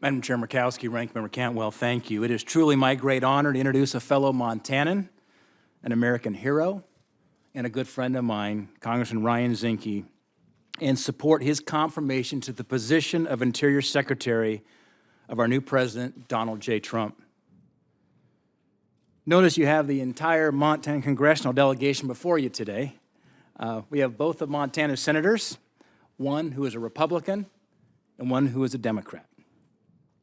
Madam Chair Murkowski, Ranking Member Cantwell, thank you. It is truly my great honor to introduce a fellow Montanan, an American hero, and a good friend of mine, Congressman Ryan Zinke, and support his confirmation to the position of Interior Secretary of our new President, Donald J. Trump. Notice you have the entire Montana congressional delegation before you today. We have both of Montana's senators, one who is a Republican and one who is a Democrat.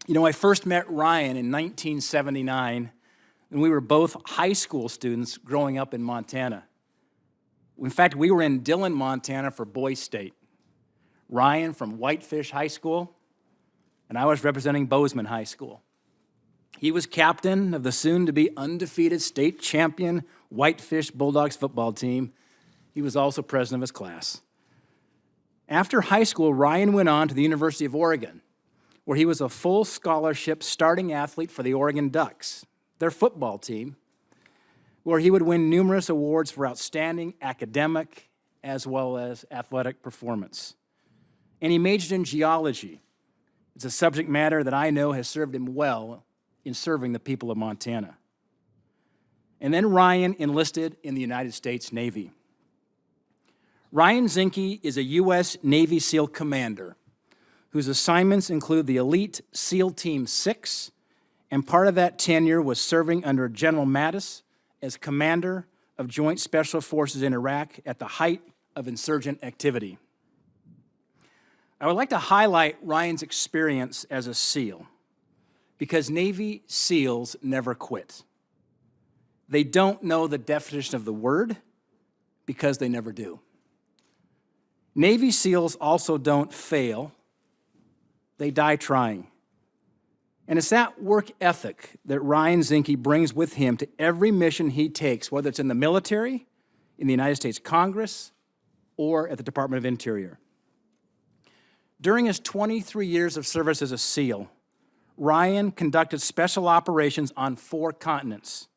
You know, I first met Ryan in 1979, and we were both high school students growing up in Montana. In fact, we were in Dillon, Montana for Boys State. Ryan from Whitefish High School, and I was representing Bozeman High School. He was captain of the soon-to-be undefeated state champion Whitefish Bulldogs football team. He was also president of his class. After high school, Ryan went on to the University of Oregon, where he was a full scholarship starting athlete for the Oregon Ducks, their football team, where he would win numerous awards for outstanding academic as well as athletic performance. And he majored in geology. It's a subject matter that I know has served him well in serving the people of Montana. And then Ryan enlisted in the United States Navy. Ryan Zinke is a U.S. Navy SEAL commander whose assignments include the elite SEAL Team 6, and part of that tenure was serving under General Mattis as commander of Joint Special Forces in Iraq at the height of insurgent activity. I would like to highlight Ryan's experience as a SEAL because Navy SEALs never quit. They don't know the definition of the word because they never do. Navy SEALs also don't fail. They die trying. And it's that work ethic that Ryan Zinke brings with him to every mission he takes, whether it's in the military, in the United States Congress, or at the Department of Interior. During his 23 years of service as a SEAL, Ryan conducted special operations on 4 continents.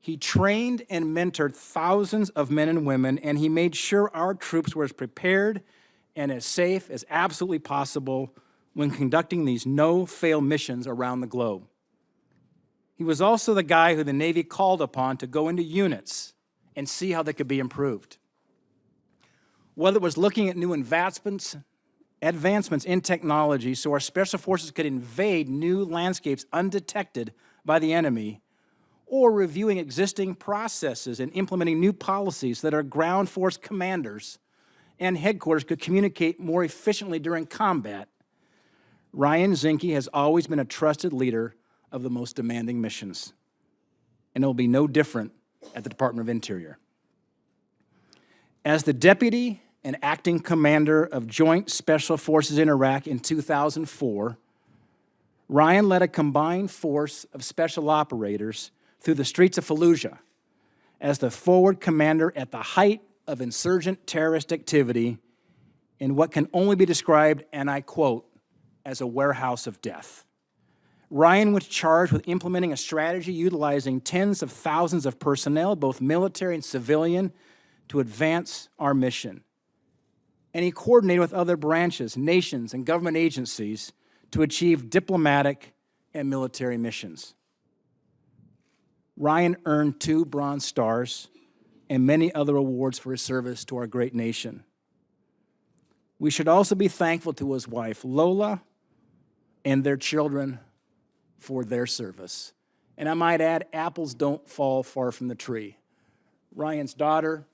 He trained and mentored thousands of men and women, and he made sure our troops were as prepared and as safe as absolutely possible when conducting these no-fail missions around the globe. He was also the guy who the Navy called upon to go into units and see how they could be improved. Whether it was looking at new advancements in technology so our special forces could invade new landscapes undetected by the enemy, or reviewing existing processes and implementing new policies that our ground force commanders and headquarters could communicate more efficiently during combat, Ryan Zinke has always been a trusted leader of the most demanding missions, and it will be no different at the Department of Interior. As the deputy and acting commander of Joint Special Forces in Iraq in 2004, Ryan led a combined force of special operators through the streets of Fallujah as the forward commander at the height of insurgent terrorist activity in what can only be described, and I quote, as a warehouse of death. Ryan was charged with implementing a strategy utilizing tens of thousands of personnel, both military and civilian, to advance our mission. And he coordinated with other branches, nations, and government agencies to achieve diplomatic and military missions. Ryan earned 2 Bronze Stars and many other awards for his service to our great nation. We should also be thankful to his wife, Lola, and their children for their service. And I might add, apples don't fall far from the tree. Ryan's daughter,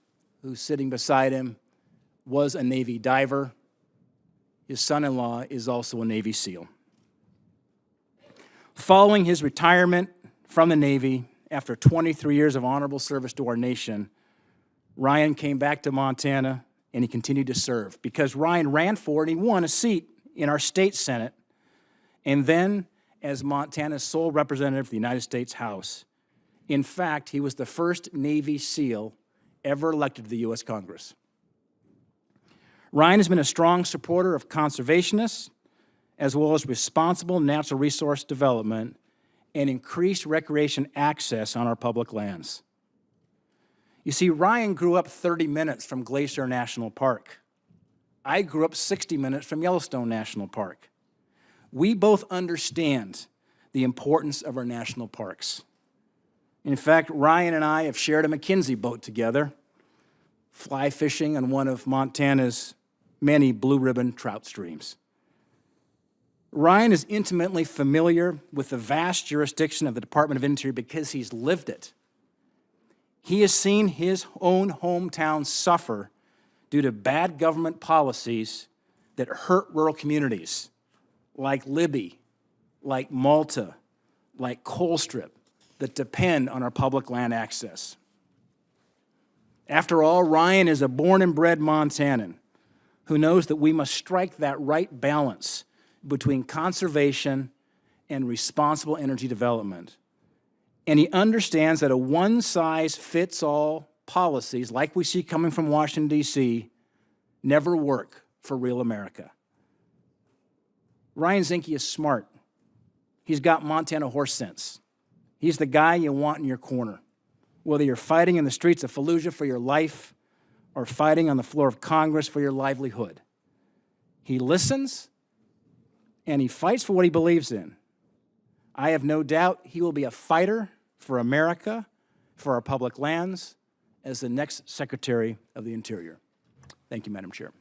who's sitting beside him, was a Navy diver. His son-in-law is also a Navy SEAL. Following his retirement from the Navy, after 23 years of honorable service to our nation, Ryan came back to Montana and he continued to serve because Ryan ran for and he won a seat in our state Senate, and then as Montana's sole representative for the United States House. In fact, he was the first Navy SEAL ever elected to the U.S. Congress. Ryan has been a strong supporter of conservationists, as well as responsible natural resource development and increased recreation access on our public lands. You see, Ryan grew up 30 minutes from Glacier National Park. I grew up 60 minutes from Yellowstone National Park. we both understand the importance of our national parks. In fact, Ryan and I have shared a McKinsey boat together, fly fishing on one of Montana's many blue ribbon trout streams. Ryan is intimately familiar with the vast jurisdiction of the Department of Interior because he's lived it. He has seen his own hometown suffer due to bad government policies that hurt rural communities, like Libby, like Malta, like Colstrip, that depend on our public land access. After all, Ryan is a born and bred Montanan who knows that we must strike that right balance between conservation and responsible energy development. And he understands that a one-size-fits-all policies, like we see coming from Washington, D.C., never work for real America. Ryan Zinke is smart. He's got Montana horse sense. He's the guy you want in your corner, whether you're fighting in the streets of Fallujah for your life or fighting on the floor of Congress for your livelihood. He listens, and he fights for what he believes in. I have no doubt he will be a fighter for America, for our public lands, as the next Secretary of the Interior. Thank you, Madam Chair.